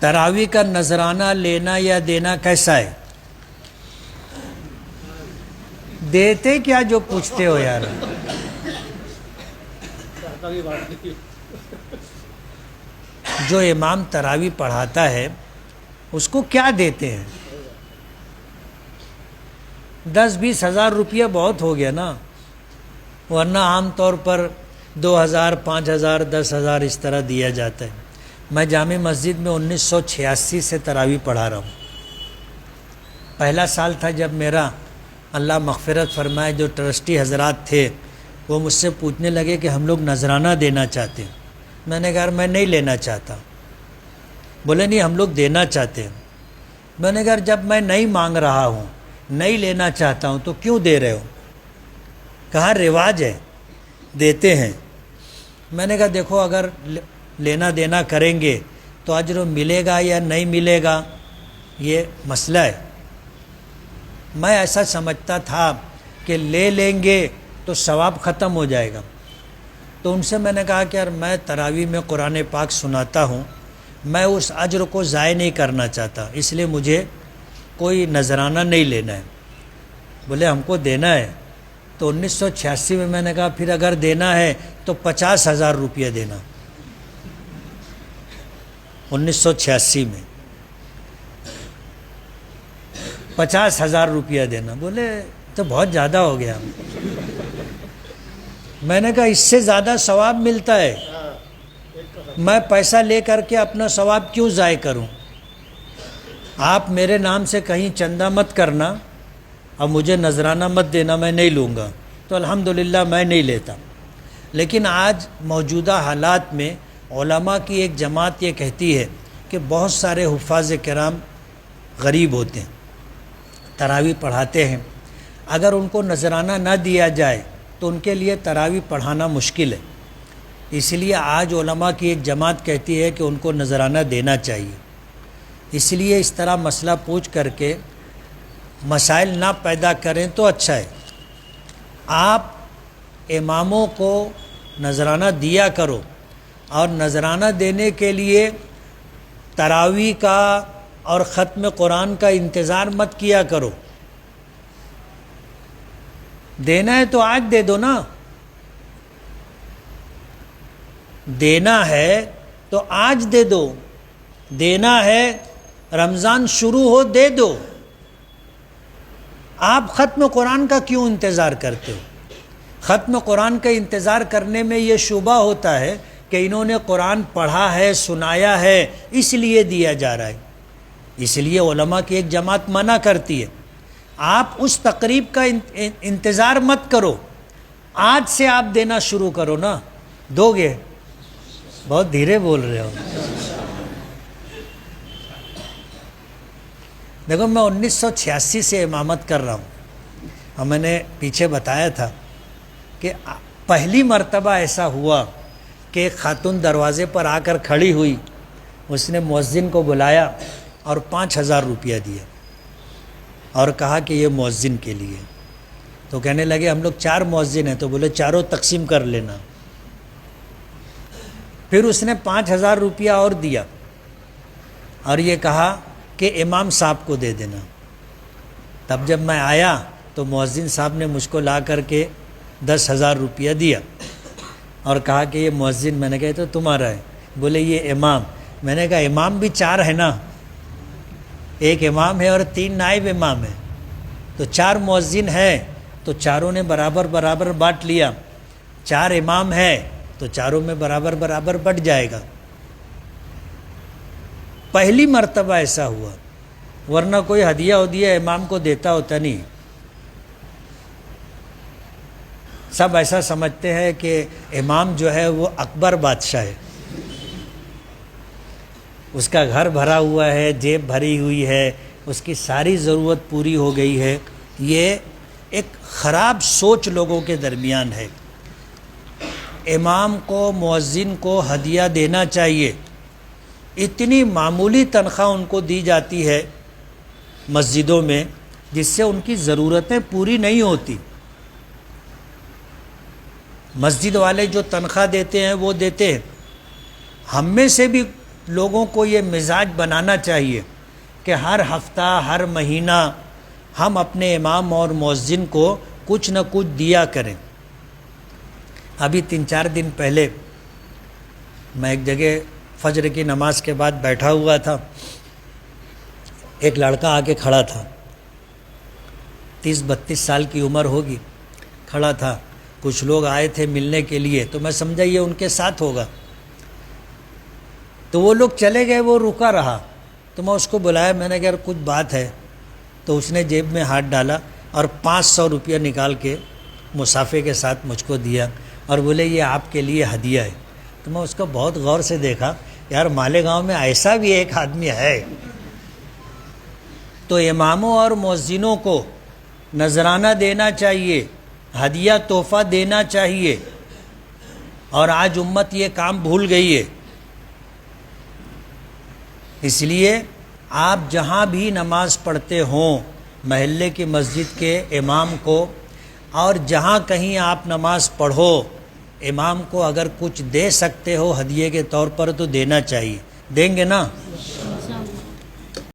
تراویح کا نذرانہ لینا یا دینا کیسا ہے؟ دیتے کیا جو پوچھتے ہو یار؟ جو امام تراویح پڑھاتا ہے اس کو کیا دیتے ہیں؟ 10-20 ہزار روپیہ بہت ہو گیا نا، ورنہ عام طور پر 2,000 5,000 10,000 اس طرح دیا جاتا ہے۔ میں جامع مسجد میں 1986 سے تراویح پڑھا رہا ہوں۔ پہلا سال تھا جب میرا، اللہ مغفرت فرمائے، جو ٹرسٹی حضرات تھے وہ مجھ سے پوچھنے لگے کہ ہم لوگ نذرانہ دینا چاہتے ہیں۔ میں نے کہا میں نہیں لینا چاہتا۔ بولے نہیں ہم لوگ دینا چاہتے ہیں۔ میں نے کہا جب میں نہیں مانگ رہا ہوں، نہیں لینا چاہتا ہوں تو کیوں دے رہے ہو؟ کہا رواج ہے دیتے ہیں۔ میں نے کہا دیکھو اگر لینا دینا کریں گے تو اجر ملے گا یا نہیں ملے گا یہ مسئلہ ہے۔ میں ایسا سمجھتا تھا کہ لے لیں گے تو ثواب ختم ہو جائے گا، تو ان سے میں نے کہا کہ یار میں تراویح میں قرآن پاک سناتا ہوں، میں اس اجر کو ضائع نہیں کرنا چاہتا، اس لیے مجھے کوئی نذرانہ نہیں لینا ہے۔ بولے ہم کو دینا ہے۔ تو 1986 میں نے کہا پھر اگر دینا ہے تو 50,000 روپیہ دینا۔ 1986 میں 50,000 روپیہ دینا۔ بولے تو بہت زیادہ ہو گیا۔ میں نے کہا اس سے زیادہ ثواب ملتا ہے، میں پیسہ لے کر کے اپنا ثواب کیوں ضائع کروں؟ آپ میرے نام سے کہیں چندہ مت کرنا اور مجھے نذرانہ مت دینا، میں نہیں لوں گا۔ تو الحمدللہ میں نہیں لیتا۔ لیکن آج موجودہ حالات میں علماء کی ایک جماعت یہ کہتی ہے کہ بہت سارے حفاظ کرام غریب ہوتے ہیں، تراویح پڑھاتے ہیں، اگر ان کو نذرانہ نہ دیا جائے تو ان کے لیے تراویح پڑھانا مشکل ہے۔ اس لیے آج علماء کی ایک جماعت کہتی ہے کہ ان کو نذرانہ دینا چاہیے۔ اس لیے اس طرح مسئلہ پوچھ کر کے مسائل نہ پیدا کریں تو اچھا ہے۔ آپ اماموں کو نذرانہ دیا کرو، اور نذرانہ دینے کے لیے تراویح کا اور ختم قرآن کا انتظار مت کیا کرو۔ دینا ہے تو آج دے دو نا، دینا ہے تو آج دے دو، دینا ہے رمضان شروع ہو دے دو۔ آپ ختم قرآن کا کیوں انتظار کرتے ہو؟ ختم قرآن کا انتظار کرنے میں یہ شبہ ہوتا ہے کہ انہوں نے قرآن پڑھا ہے، سنایا ہے، اس لیے دیا جا رہا ہے۔ اس لیے علماء کی ایک جماعت منع کرتی ہے آپ اس تقریب کا انتظار مت کرو، آج سے آپ دینا شروع کرو نا۔ دو گے؟ بہت دھیرے بول رہے ہو۔ دیکھو میں 1986 سے امامت کر رہا ہوں، اور میں نے پیچھے بتایا تھا کہ پہلی مرتبہ ایسا ہوا کہ ایک خاتون دروازے پر آ کر کھڑی ہوئی، اس نے مؤذن کو بلایا اور 5,000 روپیہ دیا اور کہا کہ یہ مؤذن کے لیے۔ تو کہنے لگے ہم لوگ 4 مؤذن ہیں، تو بولے چاروں تقسیم کر لینا۔ پھر اس نے 5,000 روپیہ اور دیا اور یہ کہا کہ امام صاحب کو دے دینا۔ تب جب میں آیا تو مؤذن صاحب نے مجھ کو لا کر کے 10,000 روپیہ دیا اور کہا کہ یہ مؤذن، میں نے کہا تو تمہارا ہے۔ بولے یہ امام۔ میں نے کہا امام بھی 4 ہے نا، ایک امام ہے اور 3 نائب امام ہیں، تو 4 مؤذن ہے تو چاروں نے برابر برابر بانٹ لیا۔ 4 امام ہے تو چاروں میں برابر برابر بٹ جائے گا۔ پہلی مرتبہ ایسا ہوا، ورنہ کوئی ہدیہ امام کو دیتا ہوتا نہیں۔ سب ایسا سمجھتے ہیں کہ امام جو ہے وہ اکبر بادشاہ ہے، اس کا گھر بھرا ہوا ہے، جیب بھری ہوئی ہے، اس کی ساری ضرورت پوری ہو گئی ہے۔ یہ ایک خراب سوچ لوگوں کے درمیان ہے۔ امام کو، مؤذن کو ہدیہ دینا چاہیے۔ اتنی معمولی تنخواہ ان کو دی جاتی ہے مسجدوں میں جس سے ان کی ضرورتیں پوری نہیں ہوتی۔ مسجد والے جو تنخواہ دیتے ہیں وہ دیتے ہیں، ہم میں سے بھی لوگوں کو یہ مزاج بنانا چاہیے کہ ہر ہفتہ ہر مہینہ ہم اپنے امام اور مؤذن کو کچھ نہ کچھ دیا کریں۔ ابھی 3-4 دن پہلے میں ایک جگہ فجر کی نماز کے بعد بیٹھا ہوا تھا، ایک لڑکا آ کے کھڑا تھا، 30-32 سال کی عمر ہوگی، کھڑا تھا، کچھ لوگ آئے تھے ملنے کے لیے، تو میں سمجھا یہ ان کے ساتھ ہوگا، تو وہ لوگ چلے گئے، وہ رکا رہا، تو میں اس کو بلایا، میں نے کہا کچھ بات ہے، تو اس نے جیب میں ہاتھ ڈالا اور 500 روپیہ نکال کے مصافے کے ساتھ مجھ کو دیا اور بولے یہ آپ کے لیے ہدیہ ہے۔ تو میں اس کو بہت غور سے دیکھا، یار مالیگاؤں میں ایسا بھی ایک آدمی ہے۔ تو اماموں اور مؤذنوں کو نذرانہ دینا چاہیے، ہدیہ تحفہ دینا چاہیے، اور آج امت یہ کام بھول گئی ہے۔ اس لیے آپ جہاں بھی نماز پڑھتے ہوں محلے کی مسجد کے امام کو، اور جہاں کہیں آپ نماز پڑھو امام کو اگر کچھ دے سکتے ہو ہدیے کے طور پر تو دینا چاہیے، دیں گے نا؟